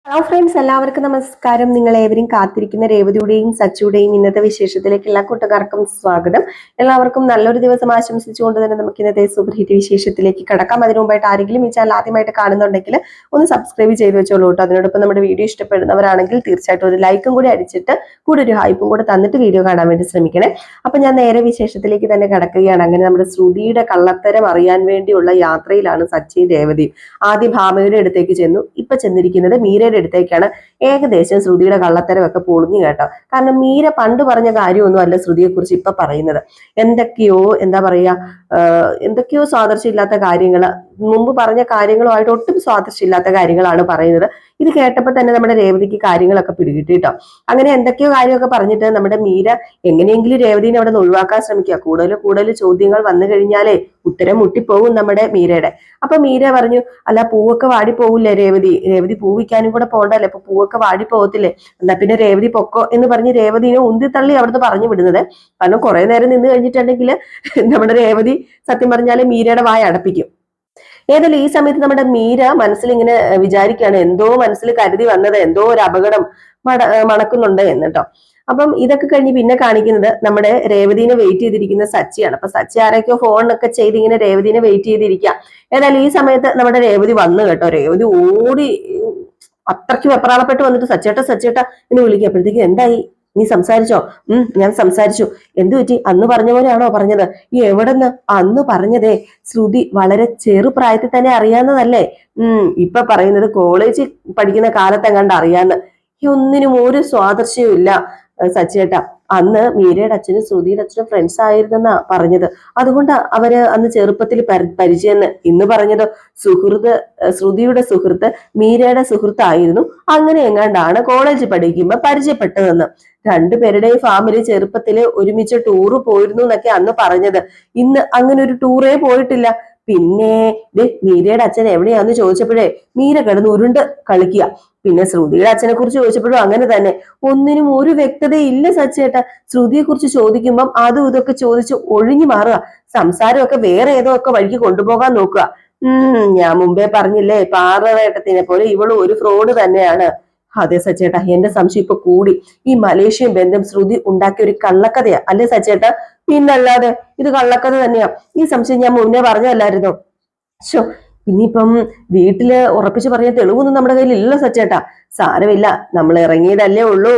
Hello friends, എല്ലാവർക്കും നമസ്കാരം. നിങ്ങൾ ഏവരും കാത്തിരിക്കുന്ന രേവതിയുടെയും സച്ചിയുടെയും ഇന്നത്തെ വിശേഷത്തിലേക്ക് എല്ലാ കൂട്ടുകാർക്കും സ്വാഗതം. എല്ലാവർക്കും നല്ലൊരു ദിവസം ആശംസിച്ചുകൊണ്ട് തന്നെ നമുക്ക് ഇന്നത്തെ സൂപ്പർ ഹിറ്റ് വിശേഷത്തിലേക്ക് കടക്കാം. അതിനു മുമ്പായിട്ട് ആരെങ്കിലും ഈ ചാനൽ ആദ്യമായിട്ട് കാണുന്നുണ്ടെങ്കിൽ ഒന്ന് സബ്സ്ക്രൈബ് ചെയ്ത് വെച്ചോളൂ കേട്ടോ. അതിനോടൊപ്പം നമ്മുടെ വീഡിയോ ഇഷ്ടപ്പെടുന്നവരാണെങ്കിൽ തീർച്ചയായിട്ടും ഒരു ലൈക്കും കൂടി അടിച്ചിട്ട് കൂടെ ഒരു ഹൈപ്പും കൂടെ തന്നിട്ട് വീഡിയോ കാണാൻ വേണ്ടി ശ്രമിക്കണേ. അപ്പൊ ഞാൻ നേരെ വിശേഷത്തിലേക്ക് തന്നെ കടക്കുകയാണ്. അങ്ങനെ നമ്മുടെ ശ്രുതിയുടെ കള്ളത്തരം അറിയാൻ വേണ്ടിയുള്ള യാത്രയിലാണ് സച്ചിയും രേവതിയും. ആദ്യം ഭാമയുടെ അടുത്തേക്ക് ചെന്നു, ഇപ്പൊ ചെന്നിരിക്കുന്നത് മീരയുടെ അടുത്തേക്കാണ്. ഏകദേശം ശ്രുതിയുടെ കള്ളത്തരമൊക്കെ പൊളിഞ്ഞു കേട്ടോ. കാരണം മീര പണ്ട് പറഞ്ഞ കാര്യമൊന്നും അല്ല ശ്രുതിയെ കുറിച്ച് ഇപ്പൊ പറയുന്നത്. എന്തൊക്കെയോ എന്താ പറയാ, എന്തൊക്കെയോ സ്വാദർശമില്ലാത്ത കാര്യങ്ങൾ, മുമ്പ് പറഞ്ഞ കാര്യങ്ങളുമായിട്ട് ഒട്ടും സ്വാദർശമില്ലാത്ത കാര്യങ്ങളാണ് പറയുന്നത്. ഇത് കേട്ടപ്പോൾ തന്നെ നമ്മുടെ രേവതിക്ക് കാര്യങ്ങളൊക്കെ പിടികിട്ടി കേട്ടോ. അങ്ങനെ എന്തൊക്കെയോ കാര്യമൊക്കെ പറഞ്ഞിട്ട് നമ്മുടെ മീര എങ്ങനെയെങ്കിലും രേവതിനെ അവിടെ നിന്ന് ഒഴിവാക്കാൻ ശ്രമിക്കുക. കൂടുതൽ ചോദ്യങ്ങൾ വന്നു കഴിഞ്ഞാലേ ഉത്തരം മുട്ടിപ്പോകും നമ്മുടെ മീരയുടെ. അപ്പൊ മീര പറഞ്ഞു, അല്ല പൂവൊക്കെ വാടിപ്പോകില്ലേ രേവതി പൂവിക്കാനും കൂടെ പോകണ്ടല്ലേ, അപ്പൊ പൂവൊക്കെ വാടിപ്പോകത്തില്ലേ, എന്നാ പിന്നെ രേവതി പൊക്കോ എന്ന് പറഞ്ഞ് രേവതിനെ ഉന്തിത്തള്ളി അവിടുന്ന് പറഞ്ഞു വിടുന്നത്. കാരണം കുറെ നേരം നിന്ന് കഴിഞ്ഞിട്ടുണ്ടെങ്കിൽ നമ്മുടെ രേവതി സത്യം പറഞ്ഞാല് മീരയുടെ വായ അടപ്പിക്കും. ഏതായാലും ഈ സമയത്ത് നമ്മുടെ മീര മനസ്സിൽ ഇങ്ങനെ വിചാരിക്കുകയാണ്, എന്തോ മനസ്സിൽ കരുതി വന്നത്, എന്തോ ഒരു അപകടം മണക്കുന്നുണ്ട് എന്നിട്ടോ. അപ്പം ഇതൊക്കെ കഴിഞ്ഞ് പിന്നെ കാണിക്കുന്നത് നമ്മുടെ രേവതിനെ വെയിറ്റ് ചെയ്തിരിക്കുന്ന സച്ചിയാണ്. അപ്പൊ സച്ചി ആരൊക്കെയോ ഫോണൊക്കെ ചെയ്ത് ഇങ്ങനെ രേവതിനെ വെയിറ്റ് ചെയ്തിരിക്കുക. ഏതായാലും ഈ സമയത്ത് നമ്മുടെ രേവതി വന്നു കേട്ടോ. രേവതി ഓടി അത്രയ്ക്ക് വെപ്രാളപ്പെട്ട് വന്നിട്ട് സച്ചേട്ട എന്ന് വിളിക്കുക. അപ്പോഴത്തേക്ക് എന്തായി, നീ സംസാരിച്ചോ? ഞാൻ സംസാരിച്ചു. എന്തു പറ്റി? അന്ന് പറഞ്ഞ പോലെയാണോ പറഞ്ഞത്? ഈ എവിടെന്ന്? അന്ന് പറഞ്ഞതേ ശ്രുതി വളരെ ചെറുപ്രായത്തിൽ തന്നെ അറിയാവുന്നതല്ലേ. ഇപ്പൊ പറയുന്നത് കോളേജിൽ പഠിക്കുന്ന കാലത്തെങ്ങാണ്ട് അറിയാന്ന്. ഈ ഒന്നിനും ഒരു സ്വാദർശ്യവും ഇല്ല സച്ചേട്ടാ. അന്ന് മീരയുടെ അച്ഛനും ശ്രുതിയുടെ അച്ഛനും ഫ്രണ്ട്സ് ആയിരുന്നെന്നാ പറഞ്ഞത്. അതുകൊണ്ട് അവര് അന്ന് ചെറുപ്പത്തിൽ പരിചയം. ഇന്ന് പറഞ്ഞതോ ശ്രുതിയുടെ സുഹൃത്ത് മീരയുടെ സുഹൃത്തായിരുന്നു, അങ്ങനെ എങ്ങാണ്ടാണ് കോളേജിൽ പഠിക്കുമ്പോ പരിചയപ്പെട്ടതെന്ന്. രണ്ടുപേരുടെയും ഫാമിലി ചെറുപ്പത്തില് ഒരുമിച്ച് ടൂറ് പോയിരുന്നു എന്നൊക്കെ അന്ന് പറഞ്ഞത്. ഇന്ന് അങ്ങനെ ഒരു ടൂറേ പോയിട്ടില്ല. പിന്നെ മീരയുടെ അച്ഛൻ എവിടെയാന്ന് ചോദിച്ചപ്പോഴേ മീര കിടന്ന് ഉരുണ്ട് കളിക്കുക. പിന്നെ ശ്രുതിയുടെ അച്ഛനെ കുറിച്ച് ചോദിച്ചപ്പോഴും അങ്ങനെ തന്നെ. ഒന്നിനും ഒരു വ്യക്തതയില്ല സച്ചേട്ടാ. ശ്രുതിയെ കുറിച്ച് ചോദിക്കുമ്പം അതും ഇതൊക്കെ ചോദിച്ച് ഒഴിഞ്ഞു മാറുക. സംസാരമൊക്കെ വേറെ ഏതോ ഒക്കെ വഴിക്ക് കൊണ്ടുപോകാൻ നോക്കുക. ഞാൻ മുമ്പേ പറഞ്ഞില്ലേ, പാറവേട്ടത്തിനെ പോലെ ഇവള് ഒരു ഫ്രോഡ് തന്നെയാണ്. അതെ സച്ചേട്ടാ, എന്റെ സംശയം ഇപ്പൊ കൂടി. ഈ മലേഷ്യൻ ബന്ധം ശ്രുതി ഉണ്ടാക്കിയ ഒരു കള്ളക്കഥയാ അല്ലേ സച്ചേട്ടാ? പിന്നല്ലാതെ ഇത് കള്ളക്കഥ തന്നെയാ. ഈ സംശയം ഞാൻ മുന്നേ പറഞ്ഞല്ലായിരുന്നോ? ശോ, ഇനിയിപ്പം വീട്ടില് ഉറപ്പിച്ച് പറഞ്ഞ തെളിവൊന്നും നമ്മുടെ കയ്യിൽ ഇല്ല സച്ചേട്ടാ. സാരമില്ല, നമ്മൾ ഇറങ്ങിയതല്ലേ ഉള്ളൂ.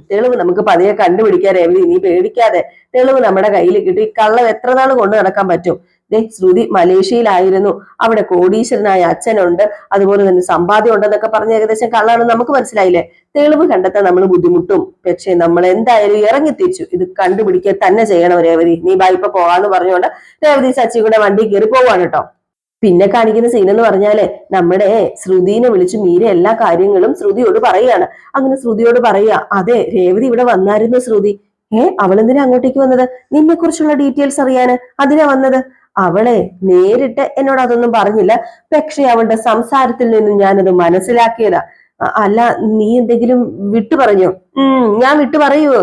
തെളിവ് നമുക്ക് പതിയെ കണ്ടുപിടിക്കാൻ രേവതി, നീ പേടിക്കാതെ. തെളിവ് നമ്മുടെ കയ്യിൽ കിട്ടി. കള്ളം എത്ര നാൾ കൊണ്ട് നടക്കാൻ പറ്റും? ശ്രുതി മലേഷ്യയിലായിരുന്നു, അവിടെ കോടീശ്വരനായ അച്ഛനുണ്ട്, അതുപോലെ തന്നെ സമ്പാദ്യം ഉണ്ടെന്നൊക്കെ പറഞ്ഞ ഏകദേശം കള്ളാണെന്ന് നമുക്ക് മനസ്സിലായില്ലേ. തെളിവ് കണ്ടെത്താൻ നമ്മൾ ബുദ്ധിമുട്ടും. പക്ഷെ നമ്മൾ എന്തായാലും ഇറങ്ങിത്തിരിച്ചു. ഇത് കണ്ടുപിടിക്കുക തന്നെ ചെയ്യണം രേവതി. നീ ഇപ്പൊ പോവാന്ന് പറഞ്ഞുകൊണ്ട് രേവതി സച്ചി കൂടെ വണ്ടി കയറി പോവാണ് കേട്ടോ. പിന്നെ കാണിക്കുന്ന സീൻ എന്ന് പറഞ്ഞാല് നമ്മുടെ ശ്രുതിനെ വിളിച്ച് മീര എല്ലാ കാര്യങ്ങളും ശ്രുതിയോട് പറയുകയാണ്. അങ്ങനെ ശ്രുതിയോട് പറയുക, അതെ രേവതി ഇവിടെ വന്നായിരുന്നു ശ്രുതി. അവളെന്തിനാ അങ്ങോട്ടേക്ക് വന്നത്? നിന്നെ കുറിച്ചുള്ള ഡീറ്റെയിൽസ് അറിയാന് അതിനാ വന്നത്. അവളെ നേരിട്ട് എന്നോട് അതൊന്നും പറഞ്ഞില്ല, പക്ഷെ അവളുടെ സംസാരത്തിൽ നിന്നും ഞാനത് മനസ്സിലാക്കിയതാ. അല്ല, നീ എന്തെങ്കിലും വിട്ടു പറഞ്ഞോ? ഞാൻ വിട്ടു പറയുവോ?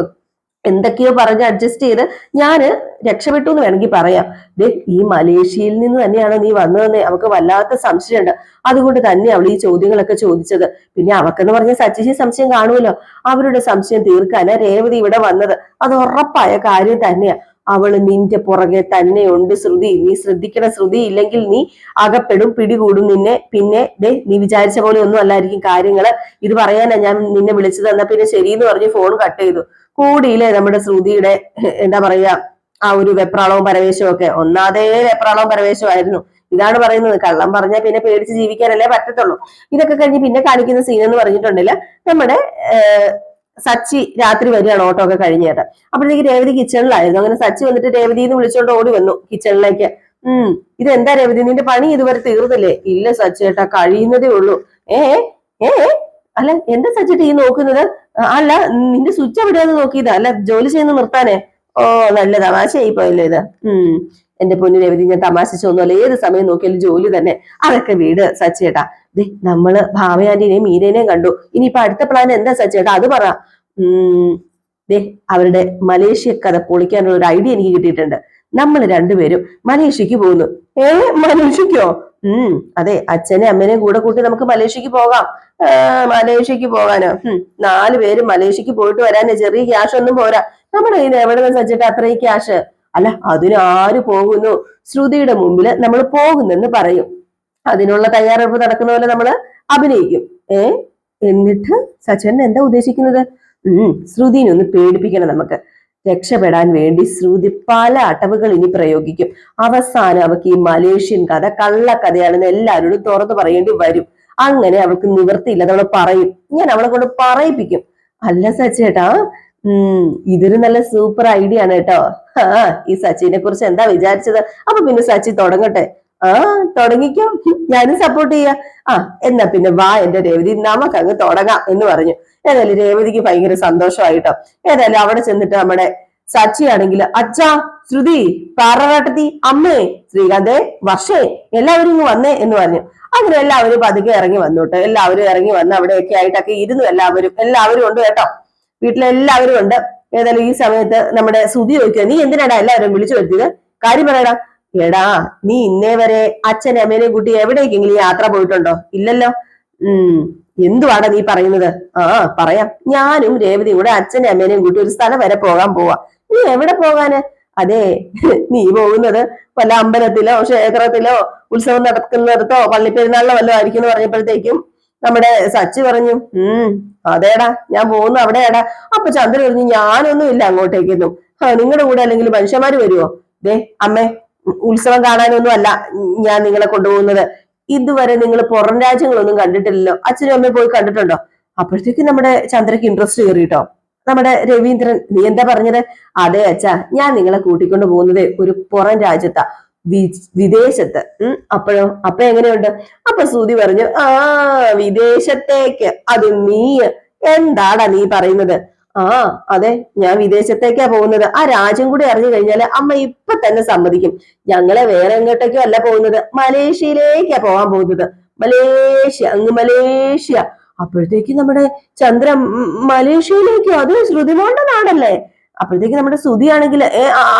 എന്തൊക്കെയോ പറഞ്ഞ് അഡ്ജസ്റ്റ് ചെയ്ത് ഞാന് രക്ഷപ്പെട്ടു എന്ന് വേണമെങ്കിൽ പറയാം. ഈ മലേഷ്യയിൽ നിന്ന് തന്നെയാണ് നീ വന്നതെന്ന് അവൾക്ക് വല്ലാത്ത സംശയമുണ്ട്. അതുകൊണ്ട് തന്നെ അവൾ ഈ ചോദ്യങ്ങളൊക്കെ ചോദിച്ചത്. പിന്നെ അവക്കെന്ന് പറഞ്ഞ സച്ചിക്ക് സംശയം കാണുമല്ലോ. അവരുടെ സംശയം തീർക്കാനാ രേവതി ഇവിടെ വന്നത്. അത് ഉറപ്പായ കാര്യം തന്നെയാ. അവള് നിന്റെ പുറകെ തന്നെയുണ്ട് ശ്രുതി. നീ ശ്രദ്ധിക്കണം ശ്രുതി, ഇല്ലെങ്കിൽ നീ അകപ്പെടും, പിടികൂടും നിന്നെ. പിന്നെ നീ വിചാരിച്ച പോലെ ഒന്നും അല്ലായിരിക്കും കാര്യങ്ങള്. ഇത് പറയാനാ ഞാൻ നിന്നെ വിളിച്ചത്. എന്നാ പിന്നെ ശരിയെന്ന് പറഞ്ഞ് ഫോൺ കട്ട് ചെയ്തു. കൂടിയില്ലേ നമ്മുടെ ശ്രുതിയുടെ എന്താ പറയാ, ആ ഒരു വെപ്രാളവും പരവേശവും ഒക്കെ. ഒന്നാതേ വെപ്രാളവും പരവേശമായിരുന്നു. ഇതാണ് പറയുന്നത്, കള്ളം പറഞ്ഞാൽ പിന്നെ പേടിച്ച് ജീവിക്കാനല്ലേ പറ്റത്തുള്ളൂ. ഇതൊക്കെ കഴിഞ്ഞ് പിന്നെ കാണിക്കുന്ന സീൻ എന്ന് പറഞ്ഞിട്ടുണ്ടല്ലോ, നമ്മുടെ സച്ചി രാത്രി വരികയാണ് ഓട്ടോ ഒക്കെ കഴിഞ്ഞിട്ട്. അപ്പോഴത്തേക്ക് രേവതി കിച്ചണിലായിരുന്നു. അങ്ങനെ സച്ചി വന്നിട്ട് രേവതി എന്ന് വിളിച്ചോണ്ട് ഓടി വന്നു കിച്ചണിലേക്ക്. ഇതെന്താ രേവതി, നിന്റെ പണി ഇതുവരെ തീർന്നില്ലേ? ഇല്ല സച്ചേട്ടാ, കഴിയുന്നതേ ഉള്ളൂ. ഏ അല്ല, എന്താ സച്ചേട്ടാ ഈ നോക്കുന്നത്? അല്ല, നിന്റെ സ്വിച്ച് എവിടെയാന്ന് നോക്കിയതാ? അല്ല, ജോലി ചെയ്യുന്ന നിർത്താനേ? ഓ, നല്ല തമാശയായി പോയല്ലോ ഇത്. എന്റെ പൊന്നു രേവതി, ഞാൻ തമാശിച്ചൊന്നുമല്ല. ഏത് സമയം നോക്കിയാലും ജോലി തന്നെ. അതൊക്കെ വീട് സച്ചേട്ടാ. നമ്മള് ഭാവയാന്റിനെയും മീരേനെയും കണ്ടു. ഇനിയിപ്പൊ അടുത്ത പ്ലാൻ എന്താ സച്ചേട്ടാ? അത് പറ. അവരുടെ മലേഷ്യ കഥ പൊളിക്കാനുള്ള ഒരു ഐഡിയ എനിക്ക് കിട്ടിയിട്ടുണ്ട്. നമ്മൾ രണ്ടുപേരും മലേഷ്യക്ക് പോകുന്നു. മലേഷ്യക്കോ? അതെ, അച്ഛനെ അമ്മേനെ കൂടെ കൂട്ടി നമുക്ക് മലേഷ്യക്ക് പോകാം. മലേഷ്യക്ക് പോകാനോ? 4 പേര് മലേഷ്യക്ക് പോയിട്ട് വരാനേ ചെറിയ ക്യാഷ് ഒന്നും പോരാ. നമ്മുടെ കയ്യിൽ നിന്ന് എവിടെ നിന്ന് വെച്ചിട്ട് അത്രയും ക്യാഷ്? അല്ല, അതിന് ആര് പോകുന്നു? ശ്രുതിയുടെ മുമ്പില് നമ്മൾ പോകുന്നെന്ന് പറയും. അതിനുള്ള തയ്യാറെടുപ്പ് നടക്കുന്ന പോലെ നമ്മൾ അഭിനയിക്കും. എന്നിട്ട് സച്ചിൻ എന്താ ഉദ്ദേശിക്കുന്നത്? ശ്രുതിനെ ഒന്ന് പേടിപ്പിക്കണം നമുക്ക്. രക്ഷപ്പെടാൻ വേണ്ടി ശ്രുതി പല അടവുകൾ ഇനി പ്രയോഗിക്കും. അവസാനം അവർക്ക് ഈ മലേഷ്യൻ കഥ കള്ളക്കഥയാണെന്ന് എല്ലാവരോടും തുറന്നു പറയേണ്ടി വരും. അങ്ങനെ അവൾക്ക് നിവൃത്തിയില്ല, അവൾ പറയും. ഞാൻ അവളെ കൊണ്ട് പറയിപ്പിക്കും. അല്ല സച്ചേട്ടാ, ഇതൊരു നല്ല സൂപ്പർ ഐഡിയ ആണ് കേട്ടോ. ഈ സച്ചിനെ കുറിച്ച് എന്താ വിചാരിച്ചത്? അപ്പൊ പിന്നെ സച്ചി തുടങ്ങട്ടെ. തുടങ്ങിക്കോ, ഞാനും സപ്പോർട്ട് ചെയ്യാ. എന്നാ പിന്നെ വാ എന്റെ രേവതി, നമുക്ക് അങ്ങ് തുടങ്ങാം എന്ന് പറഞ്ഞു. ഏതായാലും രേവതിക്ക് ഭയങ്കര സന്തോഷമായിട്ടോ. ഏതായാലും അവിടെ ചെന്നിട്ട് നമ്മുടെ സച്ചി ആണെങ്കിൽ, അച്ഛാ, ശ്രുതി, പാററാട്ടത്തി, അമ്മേ, ശ്രീകാന്തേ, വർഷേ, എല്ലാവരും ഇങ്ങ് വന്നേ എന്ന് പറഞ്ഞു. അങ്ങനെ എല്ലാവരും പതുക്കെ ഇറങ്ങി വന്നു കേട്ടോ. എല്ലാവരും ഇറങ്ങി വന്ന് അവിടെയൊക്കെ ആയിട്ടൊക്കെ ഇരുന്നു. എല്ലാവരും ഉണ്ട് കേട്ടോ. വീട്ടിലെല്ലാവരും ഉണ്ട്. ഏതായാലും ഈ സമയത്ത് നമ്മുടെ ശ്രുതി ചോദിക്കുക, നീ എന്തിനാടാ എല്ലാവരും വിളിച്ചു വരുത്തിയത്? കാര്യം പറയടാ. എടാ, നീ ഇന്നേ വരെ അച്ഛനെ അമ്മേനെയും കൂട്ടി എവിടേക്കെങ്കിലും യാത്ര പോയിട്ടുണ്ടോ? ഇല്ലല്ലോ. എന്തുവാടാ നീ പറയുന്നത്? പറയാം. ഞാനും രേവതിയും കൂടെ അച്ഛനെ അമ്മേനെയും കൂട്ടി ഒരു സ്ഥലം വരെ പോകാൻ പോവാ. നീ എവിടെ പോകാന്? അതെ, നീ പോകുന്നത് വല്ല അമ്പലത്തിലോ ക്ഷേത്രത്തിലോ ഉത്സവം നടക്കുന്നിടത്തോ പള്ളിപ്പെരുന്നാളിലോ വല്ലതും ആയിരിക്കും എന്ന് പറഞ്ഞപ്പോഴത്തേക്കും നമ്മുടെ സച്ചി പറഞ്ഞു, അതേടാ, ഞാൻ പോകുന്നു അവിടെയാടാ. അപ്പൊ ചന്ദ്രൻ പറഞ്ഞു, ഞാനൊന്നും ഇല്ല അങ്ങോട്ടേക്കൊന്നും. നിങ്ങളുടെ കൂടെ അല്ലെങ്കിൽ മനുഷ്യന്മാര് വരുവോ? ദേ അമ്മേ, ഉത്സവം കാണാനൊന്നും അല്ല ഞാൻ നിങ്ങളെ കൊണ്ടുപോകുന്നത്. ഇതുവരെ നിങ്ങൾ പുറം രാജ്യങ്ങളൊന്നും കണ്ടിട്ടില്ലല്ലോ. അച്ഛനും അമ്മയും പോയി കണ്ടിട്ടുണ്ടോ? അപ്പോഴത്തേക്ക് നമ്മുടെ ചന്ദ്രക്ക് ഇൻട്രസ്റ്റ് കയറിട്ടോ. നമ്മുടെ രവീന്ദ്രൻ, നീ എന്താ പറഞ്ഞത്? അതെ അച്ഛാ, ഞാൻ നിങ്ങളെ കൂട്ടിക്കൊണ്ട് പോകുന്നത് ഒരു പുറം രാജ്യത്താ, വിദേശത്ത്. അപ്പൊ എങ്ങനെയുണ്ട്? അപ്പൊ ശ്രുതി പറഞ്ഞു, വിദേശത്തേക്ക്? അത് നീ എന്താടാ നീ പറയുന്നത്? അതെ, ഞാൻ വിദേശത്തേക്കാ പോകുന്നത്. ആ രാജ്യം കൂടി അറിഞ്ഞു കഴിഞ്ഞാൽ അമ്മ ഇപ്പൊ തന്നെ സമ്മതിക്കും. ഞങ്ങളെ വേറെ എങ്ങോട്ടേക്കോ അല്ല പോകുന്നത്, മലേഷ്യയിലേക്കാ പോകാൻ പോകുന്നത്. മലേഷ്യ. അപ്പോഴത്തേക്ക് നമ്മുടെ ചന്ദ്ര, മലേഷ്യയിലേക്കോ? അത് ശ്രുതിമോളുടെ നാടല്ലേ? അപ്പോഴത്തേക്ക് നമ്മുടെ ശ്രുതിയാണെങ്കിൽ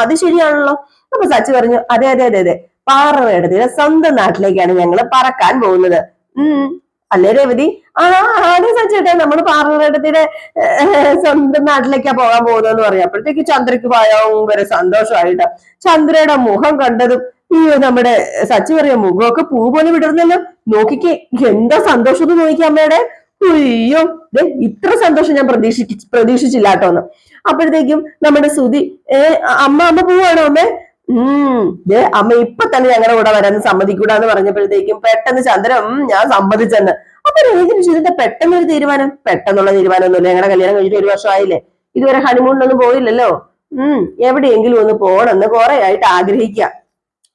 അത് ശരിയാണല്ലോ. അപ്പൊ സച്ചി പറഞ്ഞു, അതെ, പാറവേടത്തിലെ സ്വന്തം നാട്ടിലേക്കാണ് ഞങ്ങൾ പറക്കാൻ പോകുന്നത്. അല്ലേ രേവതി? അതെ സച്ചേട്ടാ, നമ്മള് പാറവേടത്തിലെ സ്വന്തം നാട്ടിലേക്കാ പോകാൻ പോകുന്നതെന്ന് പറഞ്ഞു. അപ്പോഴത്തേക്ക് ചന്ദ്രക്ക് ഭയങ്കര സന്തോഷമായിട്ടാ. ചന്ദ്രയുടെ മുഖം കണ്ടതും നമ്മുടെ സച്ചി പറയാ, മുഖമൊക്കെ പൂ പോലെ വിടർന്നല്ലോ, നോക്കിക്കേ എന്താ സന്തോഷം എന്ന് നോക്കിയ അമ്മയുടെ. അയ്യോ, ഇത്ര സന്തോഷം ഞാൻ പ്രതീക്ഷിച്ചില്ല കേട്ടോന്ന്. അപ്പോഴത്തേക്കും നമ്മുടെ ശ്രുതി, അമ്മ പോവാണോ അമ്മേ? അമ്മ ഇപ്പൊ തന്നെ ഞങ്ങളുടെ കൂടെ വരാൻ സമ്മതിക്കൂടാന്ന് പറഞ്ഞപ്പോഴത്തേക്കും പെട്ടെന്ന് ചന്ദ്രൻ ഞാൻ സമ്മതിച്ചെന്ന്. അപ്പൊ ഇതിന്റെ പെട്ടെന്നൊരു തീരുമാനം? പെട്ടെന്നുള്ള തീരുമാനമൊന്നുമില്ല. ഞങ്ങളുടെ കല്യാണം കഴിഞ്ഞിട്ട് 1 വർഷമായില്ലേ, ഇതുവരെ ഹണിമൂണിനൊന്നും പോയില്ലല്ലോ. എവിടെയെങ്കിലും ഒന്ന് പോണെന്ന് കുറെ ആയിട്ട് ആഗ്രഹിക്കുക.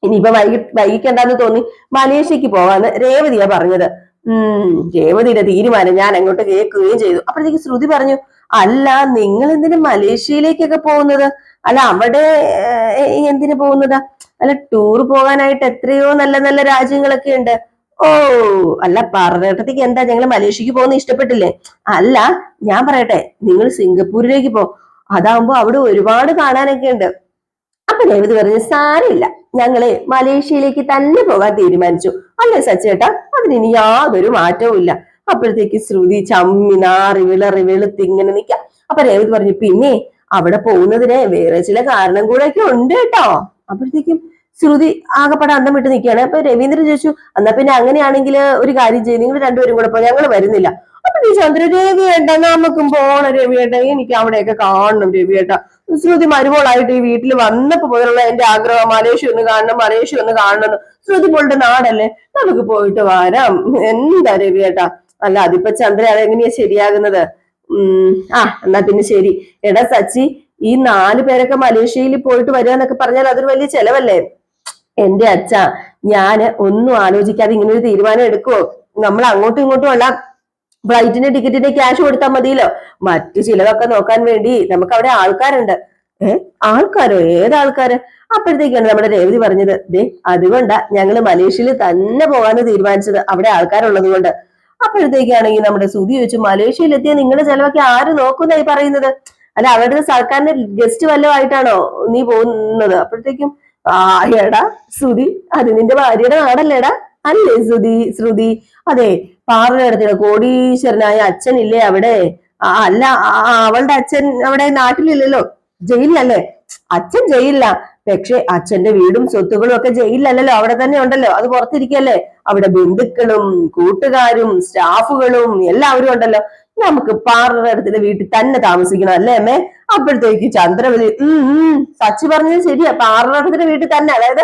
ഇനിയിപ്പൊ വൈകിക്കണ്ടെന്ന് തോന്നി മലേഷ്യക്ക് പോവാന്ന് രേവതിയാ പറഞ്ഞത്. രേവതിയുടെ തീരുമാനം ഞാൻ അങ്ങോട്ട് കേൾക്കുകയും ചെയ്തു. അപ്പോഴത്തേക്ക് ശ്രുതി പറഞ്ഞു, അല്ല, നിങ്ങൾ എന്തിനു മലേഷ്യയിലേക്കൊക്കെ പോകുന്നത്? അല്ല, അവിടെ എന്തിനു പോകുന്നതാ? അല്ല, ടൂർ പോകാനായിട്ട് എത്രയോ നല്ല നല്ല രാജ്യങ്ങളൊക്കെ ഉണ്ട്. അല്ല, പറഞ്ഞിട്ടത്തേക്ക് എന്താ ഞങ്ങൾ മലേഷ്യക്ക് പോകുന്ന ഇഷ്ടപ്പെട്ടില്ലേ? അല്ല, ഞാൻ പറയട്ടെ, നിങ്ങൾ സിംഗപ്പൂരിലേക്ക് പോ, അതാവുമ്പോ അവിടെ ഒരുപാട് കാണാനൊക്കെ ഉണ്ട്. അപ്പൊ രേവതി പറഞ്ഞു, സാരമില്ല, ഞങ്ങള് മലേഷ്യയിലേക്ക് തന്നെ പോകാൻ തീരുമാനിച്ചു. അല്ലേ സച്ചേട്ടാ? അതിന് യാതൊരു മാറ്റവും ഇല്ല. അപ്പോഴത്തേക്ക് ശ്രുതി ചമ്മി നാറി വിളറി വെളുത്തിങ്ങനെ നിൽക്കാം. അപ്പൊ രേവതി പറഞ്ഞു, പിന്നെ അവിടെ പോകുന്നതിന് വേറെ ചില കാരണം കൂടെ ഒക്കെ ഉണ്ട് കേട്ടോ. അപ്പോഴത്തേക്കും ശ്രുതി ആകെപ്പാടെ അന്തം വിട്ട് നിൽക്കുകയാണ്. അപ്പൊ രവീന്ദ്രൻ ചോദിച്ചു, എന്നാ പിന്നെ അങ്ങനെയാണെങ്കിൽ ഒരു കാര്യം ചെയ്യും, നിങ്ങൾ രണ്ടുപേരും കൂടെ പോ, ഞങ്ങൾ വരുന്നില്ല. അപ്പൊ ഈ ചന്ദ്ര, രവിയേട്ട നമുക്കും പോണം രവിയേട്ട, എനിക്ക് അവിടെയൊക്കെ കാണണം രവിയേട്ട. ശ്രുതി മരുമോളായിട്ട് ഈ വീട്ടിൽ വന്നപ്പോ മുതലുള്ള എന്റെ ആഗ്രഹം മലേഷ്യ ഒന്ന് കാണണം. ശ്രുതി മോളുടെ നാടല്ലേ, നമുക്ക് പോയിട്ട് വരാം. എന്താ രവിയേട്ട? അല്ല, അതിപ്പോ ചന്ദ്ര അതെങ്ങനെയാ ശരിയാകുന്നത്? എന്നാ പിന്നെ ശരി. എടാ സച്ചി, ഈ 4 പേരൊക്കെ മലേഷ്യയിൽ പോയിട്ട് വരിക എന്നൊക്കെ പറഞ്ഞാൽ അതൊരു വലിയ ചെലവല്ലേ? എന്റെ അച്ഛ, ഞാന് ഒന്നും ആലോചിക്കാതെ ഇങ്ങനെ ഒരു തീരുമാനം എടുക്കുവോ? നമ്മൾ അങ്ങോട്ടും ഇങ്ങോട്ടും ഉള്ള ഫ്ലൈറ്റിന്റെ ടിക്കറ്റിന്റെ ക്യാഷ് കൊടുത്താൽ മതിയല്ലോ. മറ്റു ചിലതൊക്കെ നോക്കാൻ വേണ്ടി നമുക്ക് അവിടെ ആൾക്കാരുണ്ട്. ആൾക്കാരോ? ഏതാൾക്കാര്? അപ്പോഴത്തേക്കാണ് നമ്മുടെ രേവതി പറഞ്ഞത്, അതുകൊണ്ടാ ഞങ്ങള് മലേഷ്യയിൽ തന്നെ പോകാന്ന് തീരുമാനിച്ചത്, അവിടെ ആൾക്കാരുള്ളത് കൊണ്ട്. അപ്പോഴത്തേക്കാണെങ്കിൽ നമ്മുടെ ശ്രുതി ചോദിച്ചു, മലേഷ്യയിൽ എത്തിയ നിങ്ങളുടെ ചെലവൊക്കെ ആര് നോക്കുന്നായി പറയുന്നത്? അല്ല, അവരുടെ സർക്കാരിന്റെ ഗസ്റ്റ് വല്ലതും ആയിട്ടാണോ നീ പോകുന്നത്? അപ്പോഴത്തേക്കും എടാ ശ്രുതി, അത് നിന്റെ ഭാര്യയുടെ നാടല്ലേടാ. അല്ലേ ശ്രുതി? അതെ, പാറുടെ അടുത്തിടെ കോടീശ്വരനായ അച്ഛനില്ലേ അവിടെ? അല്ല, അവളുടെ അച്ഛൻ അവിടെ നാട്ടിലില്ലല്ലോ, ജയിലിലല്ലേ? അച്ഛൻ ജയിലില്ല, പക്ഷെ അച്ഛന്റെ വീടും സ്വത്തുകളും ഒക്കെ ജയിലിലല്ലല്ലോ, അവിടെ തന്നെ ഉണ്ടല്ലോ. അത് പുറത്തിരിക്കല്ലേ? അവിടെ ബന്ധുക്കളും കൂട്ടുകാരും സ്റ്റാഫുകളും എല്ലാവരും ഉണ്ടല്ലോ. നമുക്ക് പാറുടെ അടുത്തിന്റെ വീട്ടിൽ തന്നെ താമസിക്കണം അല്ലേ അമ്മേ? അപ്പോഴത്തേക്ക് ചന്ദ്രമതി സച്ചി പറഞ്ഞത് ശരിയാ, പാറുടെ അടുത്തിന്റെ വീട്ടിൽ തന്നെ, അതായത്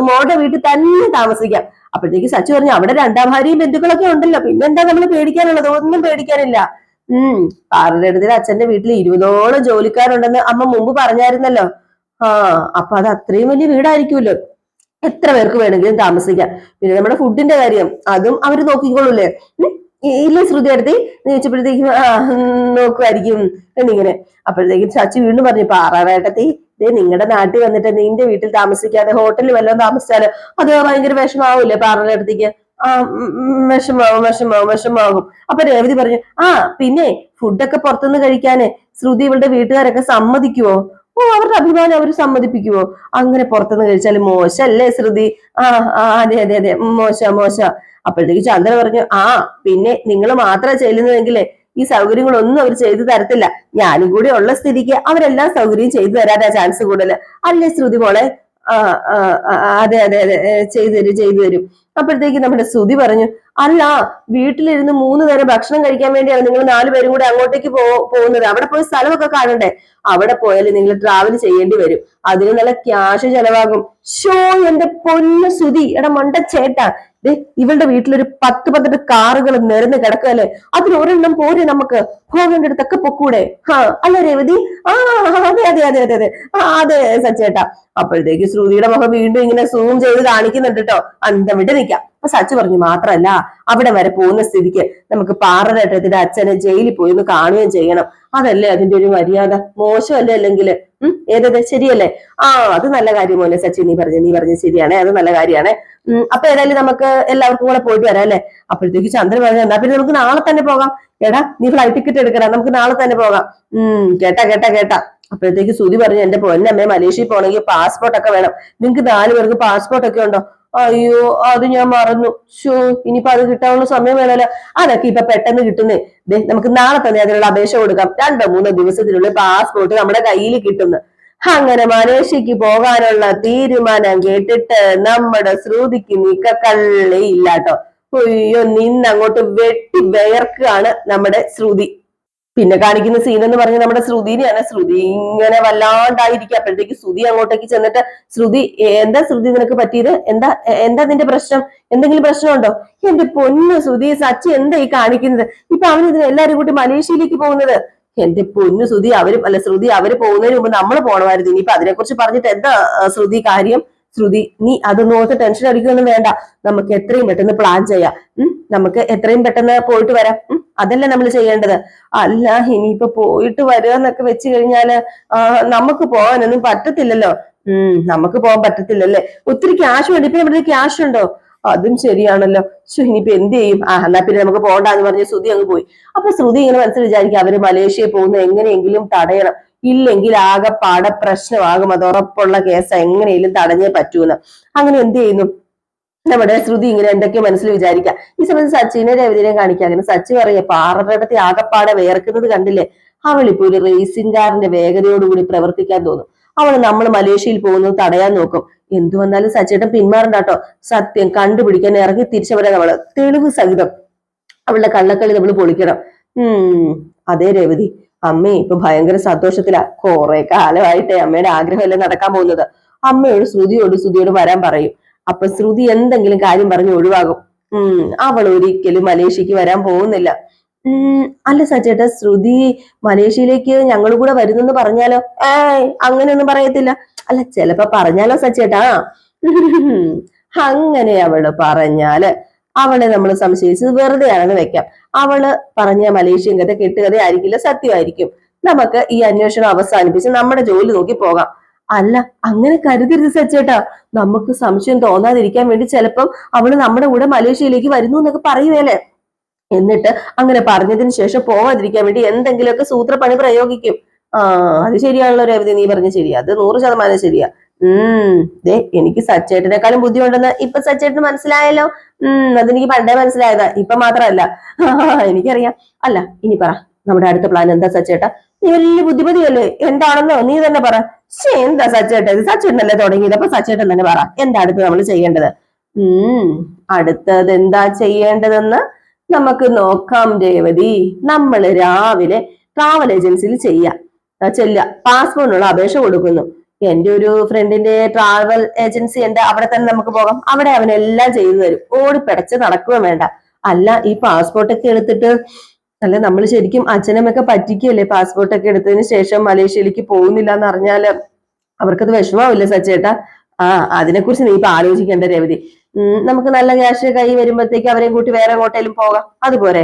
മോളുടെ വീട്ടിൽ തന്നെ താമസിക്കാം. അപ്പോഴത്തേക്ക് സച്ചി പറഞ്ഞു അവിടെ രണ്ടാം ഭാര്യയും ബന്ധുക്കളൊക്കെ ഉണ്ടല്ലോ, പിന്നെന്താ നമ്മൾ പേടിക്കാനുള്ളത്? ഒന്നും പേടിക്കാനില്ല. പാറുടെ അടുത്തിൽ അച്ഛന്റെ വീട്ടിൽ 20ഓളം ജോലിക്കാരുണ്ടെന്ന് അമ്മ മുമ്പ് പറഞ്ഞായിരുന്നല്ലോ. അപ്പൊ അത് അത്രയും വലിയ വീടായിരിക്കുമല്ലോ, എത്ര പേർക്ക് വേണമെങ്കിലും താമസിക്കാം. പിന്നെ നമ്മുടെ ഫുഡിന്റെ കാര്യം അതും അവര് നോക്കിക്കോളൂല്ലേ? ഇല്ലേ ശ്രുതി അടുത്ത് ചോദിച്ചപ്പോഴത്തേക്കും നോക്കുമായിരിക്കും എന്നിങ്ങനെ. അപ്പോഴത്തേക്കും ചാച്ചി വീണ്ടും പറഞ്ഞു, പാറാവേട്ടത്തി നിങ്ങളുടെ നാട്ടിൽ വന്നിട്ട് നിന്റെ വീട്ടിൽ താമസിക്കാതെ ഹോട്ടലിൽ വല്ലതും താമസിച്ചാല് അത് ഭയങ്കര വിഷമാവൂല്ലേ പാറയുടെ അടുത്തേക്ക്? വിഷമാകും. അപ്പൊ രേവതി പറഞ്ഞു, പിന്നെ ഫുഡൊക്കെ പുറത്തുനിന്ന് കഴിക്കാന് ശ്രുതി ഇവളുടെ വീട്ടുകാരൊക്കെ സമ്മതിക്കുവോ? അവരുടെ അഭിമാനം അവർ സമ്മതിപ്പിക്കുവോ? അങ്ങനെ പുറത്തുനിന്ന് കഴിച്ചാല് മോശല്ലേ ശ്രുതി? അതെ അതെ അതെ, മോശ. അപ്പോഴത്തേക്ക് ചന്ദ്ര പറഞ്ഞു, പിന്നെ നിങ്ങൾ മാത്രം ചെല്ലുന്നതെങ്കിലേ ഈ സൗകര്യങ്ങളൊന്നും അവർ ചെയ്തു തരത്തില്ല. ഞാനും കൂടി ഉള്ള സ്ഥിതിക്ക് അവരെല്ലാം സൗകര്യം ചെയ്തു തരാനാ ചാൻസ് കൂടുതൽ, അല്ലേ ശ്രുതി മോളെ? അതെ അതെ അതെ, ചെയ്തു തരും. അപ്പോഴത്തേക്ക് നമ്മുടെ ശ്രുതി പറഞ്ഞു, അല്ല, വീട്ടിലിരുന്ന് 3 നേരം ഭക്ഷണം കഴിക്കാൻ വേണ്ടിയാണ് നിങ്ങൾ 4 പേരും കൂടെ അങ്ങോട്ടേക്ക് പോകുന്നത്. അവിടെ പോയി സ്ഥലമൊക്കെ കാണണ്ടേ? അവിടെ പോയാൽ നിങ്ങൾ ട്രാവൽ ചെയ്യേണ്ടി വരും, അതിന് നല്ല ക്യാഷ് ചെലവാകും. ഷോ എന്റെ പൊന്നു ശ്രുതി, എടാ മണ്ട ചേട്ടാ, ഇവളുടെ വീട്ടിലൊരു 10-12 കാറുകൾ നിരന്ന് കിടക്കല്ലേ, അതിലൊരെണ്ണം പോരെ നമുക്ക്? പോകേണ്ടടുത്തൊക്കെ പൊക്കൂടെ? അല്ല രേവതി? അതെ അതെ അതെ അതെ അതെ അതെ സച്ചേട്ടാ. അപ്പോഴത്തേക്ക് ശ്രുതിയുടെ മുഖം വീണ്ടും ഇങ്ങനെ സൂം ചെയ്ത് കാണിക്കുന്നുണ്ട് കേട്ടോ, അന്തം വിട്ട് നിൽക്കാം. അപ്പൊ സച്ചു പറഞ്ഞു, മാത്രല്ല അവിടെ വരെ പോകുന്ന സ്ഥിതിക്ക് നമുക്ക് പാറരേട്ടത്തിന്റെ അച്ഛനെ ജയിലിൽ പോയി ഒന്ന് കാണുകയും ചെയ്യണം. അതല്ലേ അതിന്റെ ഒരു മര്യാദ, മോശമല്ലേ? അല്ലെങ്കിൽ ഏതേ ശരിയല്ലേ? അത് നല്ല കാര്യമല്ലേ സച്ചി, നീ പറഞ്ഞ ശരിയാണേ, അത് നല്ല കാര്യമാണ്. അപ്പൊ ഏതായാലും നമുക്ക് എല്ലാവർക്കും കൂടെ പോയിട്ട് വരാം അല്ലെ? അപ്പോഴത്തേക്ക് ചന്ദ്രൻ പറഞ്ഞു, എന്നാ പിന്നെ നമുക്ക് നാളെ തന്നെ പോകാം. എടാ നീ ഫ്ലൈറ്റ് ടിക്കറ്റ് എടുക്കണം, നമുക്ക് നാളെ തന്നെ പോകാം. കേട്ടാ. അപ്പോഴത്തേക്ക് ശ്രുതി പറഞ്ഞു, എന്റെ പൊന്നമ്മേ, മലേഷ്യയിൽ പോകണമെങ്കിൽ പാസ്പോർട്ട് ഒക്കെ വേണം. നിങ്ങക്ക് 4 പേർക്ക് പാസ്പോർട്ട് ഒക്കെ ഉണ്ടോ? അയ്യോ, അത് ഞാൻ മറന്നു. ഇനിയിപ്പോ അത് കിട്ടാനുള്ള സമയം വേണമല്ലോ. അതൊക്കെ ഇപ്പൊ പെട്ടെന്ന് കിട്ടുന്നേ. നമുക്ക് നാളെ തന്നെ അതിനുള്ള അപേക്ഷ കൊടുക്കാം. 2-3 ദിവസത്തിനുള്ളിൽ പാസ്പോർട്ട് നമ്മുടെ കയ്യിൽ കിട്ടുന്നു. അങ്ങനെ മലേഷ്യക്ക് പോകാനുള്ള തീരുമാനം കേട്ടിട്ട് നമ്മുടെ ശ്രുതിക്ക് നിക്കക്കള്ളേ ഇല്ലാട്ടോ. അയ്യോ, നിന്നങ്ങോട്ട് വെട്ടി വിയർക്കാണ് നമ്മുടെ ശ്രുതി. പിന്നെ കാണിക്കുന്ന സീൻ എന്ന് പറഞ്ഞ നമ്മുടെ ശ്രുതിനെയാണ്. ശ്രുതി ഇങ്ങനെ വല്ലാണ്ടായിരിക്കും. അപ്പോഴത്തേക്ക് ശ്രുതി അങ്ങോട്ടേക്ക് ചെന്നിട്ട്, എന്താ ശ്രുതി നിനക്ക് പറ്റിയത്? എന്താ നിന്റെ പ്രശ്നം? എന്തെങ്കിലും പ്രശ്നമുണ്ടോ? എന്റെ പൊന്നു ശ്രുതി, സച്ചി എന്താ ഈ കാണിക്കുന്നത്? ഇപ്പൊ അവന് എല്ലാരും കൂട്ടി മലേഷ്യയിലേക്ക് പോകുന്നത്. എന്റെ പൊന്നു ശ്രുതി, അവര് പോകുന്നതിന് മുമ്പ് നമ്മൾ പോണമായിരുന്നു. ഇനിയിപ്പൊ അതിനെക്കുറിച്ച് പറഞ്ഞിട്ട് എന്താ ശ്രുതി കാര്യം? ശ്രുതി, നീ അതൊന്നും ഓർത്ത് ടെൻഷൻ അടിക്കുകയൊന്നും വേണ്ട. നമുക്ക് എത്രയും പെട്ടെന്ന് പ്ലാൻ ചെയ്യാം. നമുക്ക് എത്രയും പെട്ടെന്ന് പോയിട്ട് വരാം. അതല്ലേ നമ്മൾ ചെയ്യേണ്ടത്. അല്ല, ഇനിയിപ്പൊ പോയിട്ട് വരിക എന്നൊക്കെ വെച്ച് കഴിഞ്ഞാല് നമുക്ക് പോകാനൊന്നും പറ്റത്തില്ലല്ലോ. നമുക്ക് പോകാൻ പറ്റത്തില്ലല്ലേ? ഒത്തിരി ക്യാഷ് വേണ്ടി. ഇപ്പൊ ഇവിടെ ക്യാഷ് ഉണ്ടോ? അതും ശരിയാണല്ലോ. ഇനിയിപ്പോ എന്ത് ചെയ്യും? എന്നാ പിന്നെ നമുക്ക് പോകണ്ടെന്ന് പറഞ്ഞ് ശ്രുതി അങ്ങ് പോയി. അപ്പൊ ശ്രുതി ഇങ്ങനെ മനസ്സിൽ വിചാരിക്കും, അവര് മലേഷ്യയിൽ പോകുന്നത് എങ്ങനെയെങ്കിലും തടയണം, ഇല്ലെങ്കിൽ ആകെപ്പാടെ പ്രശ്നമാകും, അത് ഉറപ്പുള്ള കേസ്, എങ്ങനെയെങ്കിലും തടഞ്ഞേ പറ്റൂന്ന്. അങ്ങനെ എന്ത് ചെയ്യുന്നു നമ്മുടെ ശ്രുതി ഇങ്ങനെ എന്തൊക്കെയോ മനസ്സിൽ വിചാരിക്കാം. ഈ സമയത്ത് സച്ചിനെ രവിതിനെ കാണിക്കാം. അങ്ങനെ സച്ചി പറയാ, പാറയുടെ ആകെപ്പാടെ വേർക്കുന്നത് കണ്ടില്ലേ? അവളിപ്പോ ഒരു റേസിംഗ് കാറിന്റെ വേഗതയോടുകൂടി പ്രവർത്തിക്കാൻ തോന്നും. നമ്മൾ മലേഷ്യയിൽ പോകുന്നത് തടയാൻ നോക്കും. എന്തു വന്നാലും സച്ചേട്ടൻ പിന്മാറണ്ടാട്ടോ. സത്യം കണ്ടുപിടിക്കാൻ ഇറങ്ങി തിരിച്ചവരെ നമ്മള് തെളിവ് സഹിതം അവളുടെ കള്ളക്കളി നമ്മൾ പൊളിക്കണം. അതേ രേവതി, അമ്മേ ഇപ്പൊ ഭയങ്കര സന്തോഷത്തിലാ. കുറെ കാലമായിട്ടേ അമ്മയുടെ ആഗ്രഹമല്ലേ നടക്കാൻ പോകുന്നത്. അമ്മയോട് ശ്രുതിയോട് വരാൻ പറയും. അപ്പൊ ശ്രുതി എന്തെങ്കിലും കാര്യം പറഞ്ഞ് ഒഴിവാകും. അവൾ ഒരിക്കലും മലേഷ്യക്ക് വരാൻ പോകുന്നില്ല. അല്ല സച്ചേട്ടാ, ശ്രുതി മലേഷ്യയിലേക്ക് ഞങ്ങൾ കൂടെ വരുന്നെന്ന് പറഞ്ഞാലോ? അങ്ങനെയൊന്നും പറയത്തില്ല. അല്ല, ചിലപ്പോ പറഞ്ഞാലോ സച്ചേട്ടാ? അങ്ങനെ അവള് പറഞ്ഞാല് അവളെ നമ്മൾ സംശയിച്ചത് വെറുതെയാണെന്ന് വെക്കാം. അവള് പറഞ്ഞ മലേഷ്യൻ കഥ കെട്ടുകഥ ആയിരിക്കില്ല, സത്യമായിരിക്കും. നമുക്ക് ഈ അന്വേഷണം അവസാനിപ്പിച്ച് നമ്മുടെ ജോലി നോക്കി പോകാം. അല്ല, അങ്ങനെ കരുതരുത് സച്ചേട്ടാ. നമുക്ക് സംശയം തോന്നാതിരിക്കാൻ വേണ്ടി ചിലപ്പം അവള് നമ്മുടെ കൂടെ മലേഷ്യയിലേക്ക് വരുന്നു എന്നൊക്കെ പറയുവേലേ? എന്നിട്ട് അങ്ങനെ പറഞ്ഞതിന് ശേഷം പോവാതിരിക്കാൻ വേണ്ടി എന്തെങ്കിലുമൊക്കെ സൂത്രപ്പണി പ്രയോഗിക്കും. അത് ശരിയാണല്ലോ രേവതി, നീ പറഞ്ഞ ശരിയാ, അത് 100% ശരിയാ. ദേ എനിക്ക് സച്ചേട്ടനെക്കാളും ബുദ്ധിയുണ്ടെന്ന് ഇപ്പൊ സച്ചേട്ടന് മനസ്സിലായല്ലോ. അതെനിക്ക് പണ്ടേ മനസ്സിലായതാ, ഇപ്പൊ മാത്രല്ല. എനിക്കറിയാം. അല്ല ഇനി പറ, നമ്മുടെ അടുത്ത പ്ലാൻ എന്താ സച്ചേട്ടാ? നീ വലിയ ബുദ്ധിമതിയല്ലേ, എന്താണെന്നോ നീ തന്നെ പറ. എന്താ സച്ചേട്ട, ഇത് സച്ചേട്ടനല്ലേ തുടങ്ങിയത്, അപ്പൊ സച്ചേട്ടൻ തന്നെ പറ, എന്താ അടുത്ത് നമ്മൾ ചെയ്യേണ്ടത്? അടുത്തത് എന്താ ചെയ്യേണ്ടതെന്ന് നമുക്ക് നോക്കാം രേവതി. നമ്മൾ രാവിലെ ട്രാവൽ ഏജൻസിയിൽ ചെല്ലുക, പാസ്പോർട്ടിനുള്ള അപേക്ഷ കൊടുക്കുന്നു. എന്റെ ഒരു ഫ്രണ്ടിന്റെ ട്രാവൽ ഏജൻസി ഉണ്ട്, അവിടെ തന്നെ നമുക്ക് പോകാം. അവിടെ അവനെല്ലാം ചെയ്തു തരും, ഓടിപ്പിടച്ച് നടക്കുകയും വേണ്ട. അല്ല ഈ പാസ്പോർട്ടൊക്കെ എടുത്തിട്ട്, അല്ല നമ്മൾ ശരിക്കും അച്ഛനമ്മയൊക്കെ പറ്റിക്കല്ലേ? പാസ്പോർട്ടൊക്കെ എടുത്തതിന് ശേഷം മലേഷ്യയിലേക്ക് പോകുന്നില്ല എന്ന് അറിഞ്ഞാല് അവർക്കത് വിഷമാവില്ല സച്ചേട്ടാ? അതിനെക്കുറിച്ച് നീ ഇപ്പൊ ആലോചിക്കേണ്ട രേവതി. നമുക്ക് നല്ല ക്യാഷ് കൈ വരുമ്പോഴത്തേക്ക് അവരെയും കൂട്ടി വേറെ എങ്ങോട്ടേലും പോകാം, അതുപോലെ.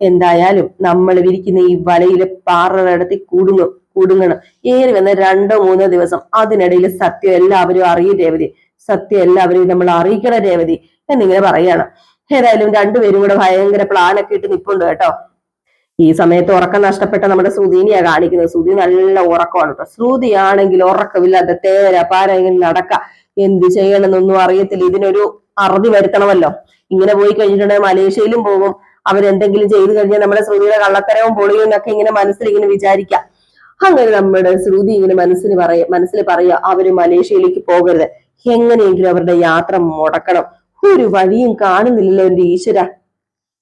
എന്തായാലും നമ്മൾ വിരിക്കുന്ന ഈ വലയിലെ പാറടത്തി കുടുങ്ങണം. ഏറി വന്ന 2-3 ദിവസം, അതിനിടയിൽ സത്യം എല്ലാവരും അറിയും രേവതി, സത്യം എല്ലാവരെയും നമ്മൾ അറിയിക്കണം രേവതി എന്നിങ്ങനെ പറയാണ്. ഏതായാലും രണ്ടുപേരും കൂടെ ഭയങ്കര പ്ലാനൊക്കെ ഇട്ട് നിൽപ്പുണ്ട് കേട്ടോ. ഈ സമയത്ത് ഉറക്കം നഷ്ടപ്പെട്ട നമ്മുടെ ശ്രുതിനെയാ കാണിക്കുന്നത്. ശ്രുതി നല്ല ഉറക്കമാണ് കേട്ടോ. ശ്രുതിയാണെങ്കിൽ ഉറക്കമില്ലാതെ പാര ഇങ്ങനെ നടക്ക, എന്ത് ചെയ്യണമെന്നൊന്നും അറിയത്തില്ല. ഇതിനൊരു അറുതി വരുത്തണമല്ലോ. ഇങ്ങനെ പോയി കഴിഞ്ഞിട്ടുണ്ടെങ്കിൽ മലേഷ്യയിലും പോകും, അവരെന്തെങ്കിലും ചെയ്തു കഴിഞ്ഞാൽ നമ്മുടെ ശ്രുതിയുടെ കള്ളത്തരവും പൊളിയും എന്നൊക്കെ ഇങ്ങനെ മനസ്സിൽ ഇങ്ങനെ വിചാരിക്കാം. അങ്ങനെ നമ്മുടെ ശ്രുതി ഇങ്ങനെ മനസ്സിൽ പറയുക, അവര് മലേഷ്യയിലേക്ക് പോകരുത്, എങ്ങനെയെങ്കിലും അവരുടെ യാത്ര മുടക്കണം. ഒരു വഴിയും കാണുന്നില്ലല്ലോ എന്റെ ഈശ്വര,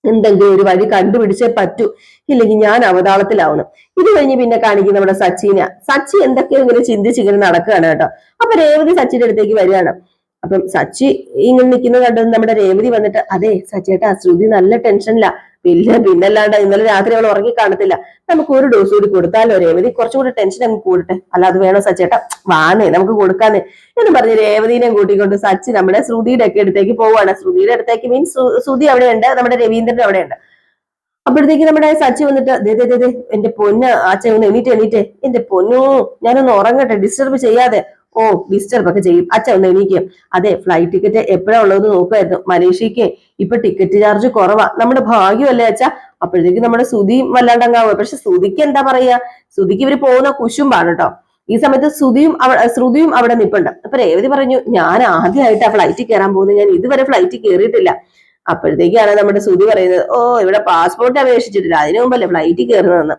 എന്തെങ്കിലും ഒരു വഴി കണ്ടുപിടിച്ചേ പറ്റൂ, ഇല്ലെങ്കിൽ ഞാൻ അവതാളത്തിലാവുന്നു. ഇത് കഴിഞ്ഞ് പിന്നെ കാണിക്കുന്ന നമ്മുടെ സച്ചി എന്തൊക്കെയോ ഇങ്ങനെ ചിന്തിച്ചിങ്ങനെ നടക്കുകയാണ് കേട്ടോ. അപ്പൊ രേവതി സച്ചിന്റെ അടുത്തേക്ക് വരികയാണ്. അപ്പം സച്ചി ഇങ്ങനെ നിൽക്കുന്നത് കണ്ടത് നമ്മുടെ രേവതി വന്നിട്ട്, അതെ സച്ചേട്ടാ, ശ്രുതി നല്ല ടെൻഷനില്ല. പിന്നല്ലാണ്ട് ഇന്നലെ രാത്രി അവൾ ഉറങ്ങി കാണത്തില്ല, നമുക്ക് ഒരു ഡോസ് കൂടി കൊടുത്താലോ രേവതി, കുറച്ചുകൂടി ടെൻഷൻ അങ്ങ് കൂടട്ടെ. അല്ല അത് വേണോ സച്ചേട്ടാ? വാന്നേ, നമുക്ക് കൊടുക്കാന്നേ എന്ന് പറഞ്ഞ് രേവതിനെ കൂട്ടിക്കൊണ്ട് സച്ചി നമ്മുടെ ശ്രുതിയുടെ ഒക്കെ അടുത്തേക്ക് പോവാണ്. ശ്രുതിയുടെ അടുത്തേക്ക് മീൻസ് ശ്രുതി അവിടെയുണ്ട്, നമ്മുടെ രവീന്ദ്രൻ അവിടെയുണ്ട്. അപ്പോഴത്തേക്ക് നമ്മുടെ സച്ചി വന്നിട്ട്, ദേ എന്റെ പൊന്ന് അച്ഛൻ ഒന്ന് എണീറ്റേ, എന്റെ പൊന്നു ഞാനൊന്ന് ഉറങ്ങട്ടെ, ഡിസ്റ്റർബ് ചെയ്യാതെ. ഓ ഡിസ്റ്റർബ് ഒക്കെ ചെയ്യും, അച്ഛൻ ഒന്ന് എണീക്കും. അതെ ഫ്ലൈറ്റ് ടിക്കറ്റ് എപ്പോഴാ ഉള്ളതെന്ന് നോക്കുമായിരുന്നു, മലേഷ്യക്ക് ഇപ്പൊ ടിക്കറ്റ് ചാർജ് കുറവാ, നമ്മുടെ ഭാഗ്യമല്ലേ അച്ഛാ. അപ്പോഴത്തേക്ക് നമ്മുടെ ശ്രുതിയും വല്ലാണ്ടങ്ങാവുക. പക്ഷെ ശ്രുതിക്ക് എന്താ പറയാ, ശ്രുതിക്ക് ഇവര് പോകുന്ന കുശുമ്പാണ് കേട്ടോ. ഈ സമയത്ത് ശ്രുതിയും അവിടെ നിൽപ്പുണ്ട്. അപ്പൊ രേവതി പറഞ്ഞു, ഞാൻ ആദ്യമായിട്ടാ ഫ്ലൈറ്റിൽ കയറാൻ പോകുന്നത്, ഞാൻ ഇതുവരെ ഫ്ലൈറ്റിൽ കയറിയിട്ടില്ല. അപ്പോഴത്തേക്കാണ് നമ്മുടെ ശ്രുതി പറയുന്നത്, ഓ ഇവിടെ പാസ്പോർട്ട് അപേക്ഷിച്ചിട്ടില്ല, അതിനു മുമ്പല്ലേ ഫ്ലൈറ്റിൽ കയറുന്നതെന്ന്.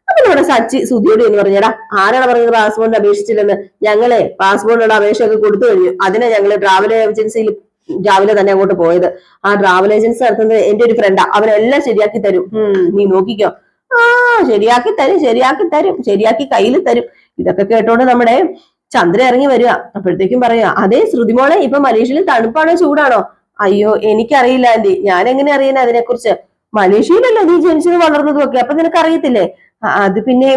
അപ്പൊ നമ്മുടെ സച്ചി ശ്രുതിയോട് എന്ന് പറഞ്ഞടാ, ആരാണ് പറഞ്ഞത് പാസ്പോർട്ട് അപേക്ഷിച്ചില്ലെന്ന്? ഞങ്ങളെ പാസ്പോർട്ടിനുള്ള അപേക്ഷയൊക്കെ കൊടുത്തു കഴിഞ്ഞു, അതിനെ ഞങ്ങള് ട്രാവൽ ഏജൻസിയിൽ രാവിലെ തന്നെ അങ്ങോട്ട് പോയത്. ആ ട്രാവൽ ഏജൻസി നടത്തുന്നത് എന്റെ ഒരു ഫ്രണ്ടാ, അവനെല്ലാം ശരിയാക്കി തരും, നീ നോക്കിക്കോ. ശരിയാക്കി തരും, ശരിയാക്കി കയ്യിൽ തരും. ഇതൊക്കെ കേട്ടോണ്ട് നമ്മുടെ ചന്ദ്ര ഇറങ്ങി വരിക. അപ്പോഴത്തേക്കും പറയാ, അതേ ശ്രുതിമോളെ, ഇപ്പൊ മലേഷ്യയിൽ തണുപ്പാണോ ചൂടാണോ? അയ്യോ എനിക്കറിയില്ല ആന്റി, ഞാൻ എങ്ങനെ അറിയാൻ അതിനെക്കുറിച്ച്? മലേഷ്യയിലല്ലേ നീ ജനിച്ചത് വളർന്നതും ഒക്കെ, അപ്പൊ നിനക്ക് അറിയത്തില്ലേ? അത് പിന്നെ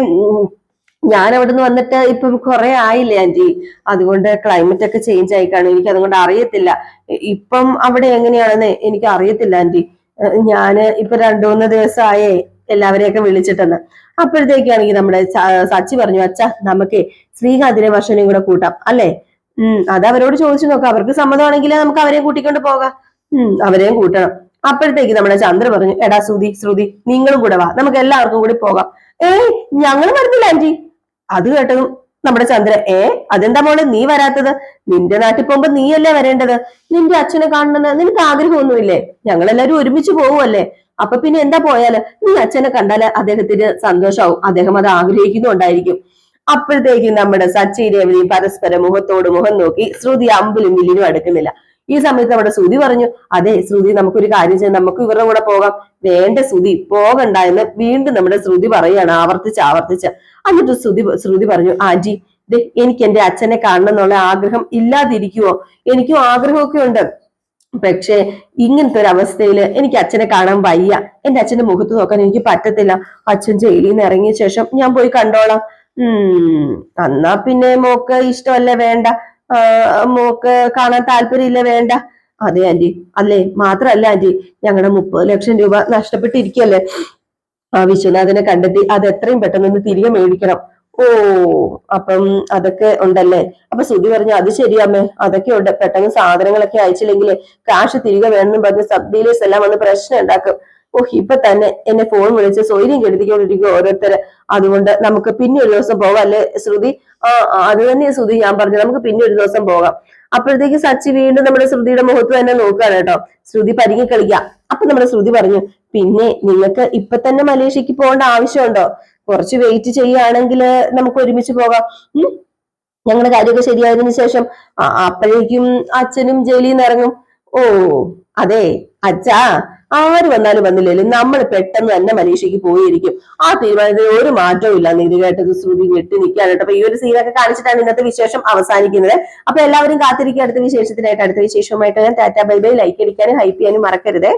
ഞാൻ അവിടെ നിന്ന് വന്നിട്ട് ഇപ്പം കുറെ ആയില്ലേ ആന്റി, അതുകൊണ്ട് ക്ലൈമറ്റ് ഒക്കെ ചേഞ്ച് ആയി കാണും, എനിക്ക് അതുകൊണ്ട് അറിയത്തില്ല. ഇപ്പം അവിടെ എങ്ങനെയാണെന്ന് എനിക്ക് അറിയത്തില്ല ആന്റി. ഞാന് ഇപ്പൊ 2-3 ദിവസമായേ എല്ലാവരെയൊക്കെ വിളിച്ചിട്ടെന്ന്. അപ്പോഴത്തേക്കാണെങ്കിൽ നമ്മുടെ സച്ചി പറഞ്ഞു, അച്ഛാ നമുക്ക് ശ്രീകാന്തിനെ വർഷനെയും കൂടെ കൂട്ടാം അല്ലേ? അത് അവരോട് ചോദിച്ചു നോക്കാം, അവർക്ക് സമ്മതമാണെങ്കിൽ നമുക്ക് അവരെയും കൂട്ടിക്കൊണ്ട് പോകാം. അവരെയും കൂട്ടണം. അപ്പോഴത്തേക്ക് നമ്മുടെ ചന്ദ്ര പറഞ്ഞു, എടാ ശ്രുതി നിങ്ങളും കൂടെ വാ, നമുക്ക് എല്ലാവർക്കും കൂടി പോകാം. ഞങ്ങൾ വരുന്നില്ല ആന്റി. അത് കേട്ടതും നമ്മുടെ ചന്ദ്ര, അതെന്താ മോളെ നീ വരാത്തത്? നിന്റെ നാട്ടിൽ പോകുമ്പോ നീയല്ലേ വരേണ്ടത്, നിന്റെ അച്ഛനെ കാണണമെന്ന് നിനക്ക് ആഗ്രഹമൊന്നുമില്ലേ? ഞങ്ങളെല്ലാരും ഒരുമിച്ച് പോവുമല്ലേ, അപ്പൊ പിന്നെ എന്താ പോയാല്? നീ അച്ഛനെ കണ്ടാല് അദ്ദേഹത്തിന് സന്തോഷാവും, അദ്ദേഹം അത് ആഗ്രഹിക്കുന്നുണ്ടായിരിക്കും. അപ്പോഴത്തേക്കും നമ്മുടെ സച്ചി രേവതിയും പരസ്പരം മുഖത്തോട് മുഖം നോക്കി. ശ്രുതി അമ്പിലും വില്ലിനും അടുക്കുന്നില്ല. ഈ സമയത്ത് നമ്മുടെ ശ്രുതി പറഞ്ഞു, അതെ ശ്രുതി, നമുക്കൊരു കാര്യം ചെയ്യാം, നമുക്ക് ഇവരുടെ കൂടെ പോകാം. വേണ്ട ശ്രുതി, പോകണ്ട എന്ന് വീണ്ടും നമ്മുടെ ശ്രുതി പറയാണ്, ആവർത്തിച്ച്. എന്നിട്ട് ശ്രുതി പറഞ്ഞു, ആന്റി എനിക്ക് എന്റെ അച്ഛനെ കാണണം എന്നുള്ള ആഗ്രഹം ഇല്ലാതിരിക്കുവോ? എനിക്കും ആഗ്രഹമൊക്കെ ഉണ്ട്, പക്ഷെ ഇങ്ങനത്തെ ഒരു അവസ്ഥയിൽ എനിക്ക് അച്ഛനെ കാണാൻ വയ്യ, എന്റെ അച്ഛന്റെ മുഖത്ത് നോക്കാൻ എനിക്ക് പറ്റത്തില്ല. അച്ഛൻ ജയിലിൽ നിന്ന് ഇറങ്ങിയ ശേഷം ഞാൻ പോയി കണ്ടോളാം. എന്നാ പിന്നെ മോക്ക് ഇഷ്ടമല്ലേ? വേണ്ട, മോക്ക് കാണാൻ താല്പര്യമില്ല? വേണ്ട. അതെ ആന്റി, അല്ലേ? മാത്രല്ല ആന്റി, ഞങ്ങളുടെ 30 ലക്ഷം രൂപ നഷ്ടപ്പെട്ടിരിക്കല്ലേ, ആ വിശ്വനാഥനെ കണ്ടെത്തി അത് എത്രയും പെട്ടെന്ന് തിരികെ മേടിക്കണം. ഓ അപ്പം അതൊക്കെ ഉണ്ടല്ലേ? അപ്പൊ ശ്രുതി പറഞ്ഞു, അത് ശരിയമ്മേ, അതൊക്കെ ഉണ്ട്. പെട്ടെന്ന് സാധനങ്ങളൊക്കെ അയച്ചില്ലെങ്കിൽ കാശ് തിരികെ വേണമെന്ന് പറഞ്ഞ് സബ് ഡീലേഴ്സ് എല്ലാം വന്ന് പ്രശ്നം ഉണ്ടാക്കും. ഇപ്പൊ തന്നെ എന്നെ ഫോൺ വിളിച്ച് സ്വൈര്യം കെടുത്തിക്കൊണ്ടിരിക്കും ഓരോരുത്തര്. അതുകൊണ്ട് നമുക്ക് പിന്നെ ഒരു ദിവസം പോകാം അല്ലെ ശ്രുതി? അത് തന്നെയാ ശ്രുതി ഞാൻ പറഞ്ഞു, നമുക്ക് പിന്നെ ഒരു ദിവസം പോകാം. അപ്പോഴത്തേക്ക് സച്ചി വീണ്ടും നമ്മുടെ ശ്രുതിയുടെ മുഖത്ത് തന്നെ നോക്കുകയാണ് കേട്ടോ. ശ്രുതി പരിങ്ങി കളിക്കാം. അപ്പൊ നമ്മുടെ ശ്രുതി പറഞ്ഞു, പിന്നെ നിങ്ങൾക്ക് ഇപ്പൊ തന്നെ മലേഷ്യക്ക് പോകേണ്ട ആവശ്യമുണ്ടോ? കുറച്ച് വെയിറ്റ് ചെയ്യുകയാണെങ്കിൽ നമുക്ക് ഒരുമിച്ച് പോകാം. ഞങ്ങളുടെ കാര്യമൊക്കെ ശരിയായതിനു ശേഷം അപ്പോഴേക്കും അച്ഛനും ജയിലിൽ നിന്ന് ഇറങ്ങും. ഓ അതെ അച്ഛാ, ആര് വന്നാലും വന്നില്ലേലും നമ്മൾ പെട്ടെന്ന് തന്നെ മലേഷ്യക്ക് പോയിരിക്കും. ആ തീരുമാനത്തിൽ ഒരു മാറ്റവും ഇല്ല. ഇത് കേട്ടത് ശ്രുതി വെട്ടി നിൽക്കുകയാണ് കേട്ടോ. അപ്പൊ ഈ ഒരു സീനൊക്കെ കാണിച്ചിട്ടാണ് ഇന്നത്തെ വിശേഷം അവസാനിക്കുന്നത്. അപ്പൊ എല്ലാവരും കാത്തിരിക്കുക അടുത്ത വിശേഷത്തിനായിട്ട്. അടുത്ത വിശേഷവുമായിട്ട് ഞാൻ ടാറ്റാ ബൈ ബൈ. ലൈക്ക് അടിക്കാനും ഹൈപ്പ് ചെയ്യാനും മറക്കരുത്.